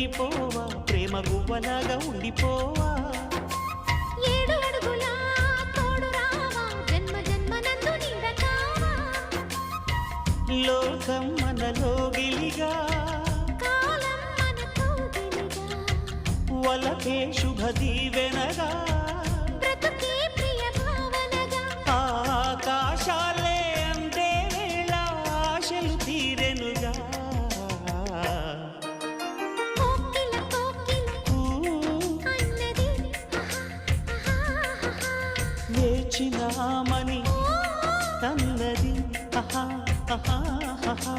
రేగిపోవా ప్రేమ గువ్వలాగా ఉండిపోవా ఏడు అడుగులా తోడు రావా జన్మ జన్మనందు నీడ కావా లోకం మనలో గిలిగా కాలం మనతో గిలిగా వలకే శుభ దీవెనగా బ్రతుకే ప్రియ భావనగా ఆకాశాలే అందే వేళ ఆశలు తీరెనుగా కోకిల కోకిల అన్నది వేచినామని అన్నది ఆహా ఆహా ఆహా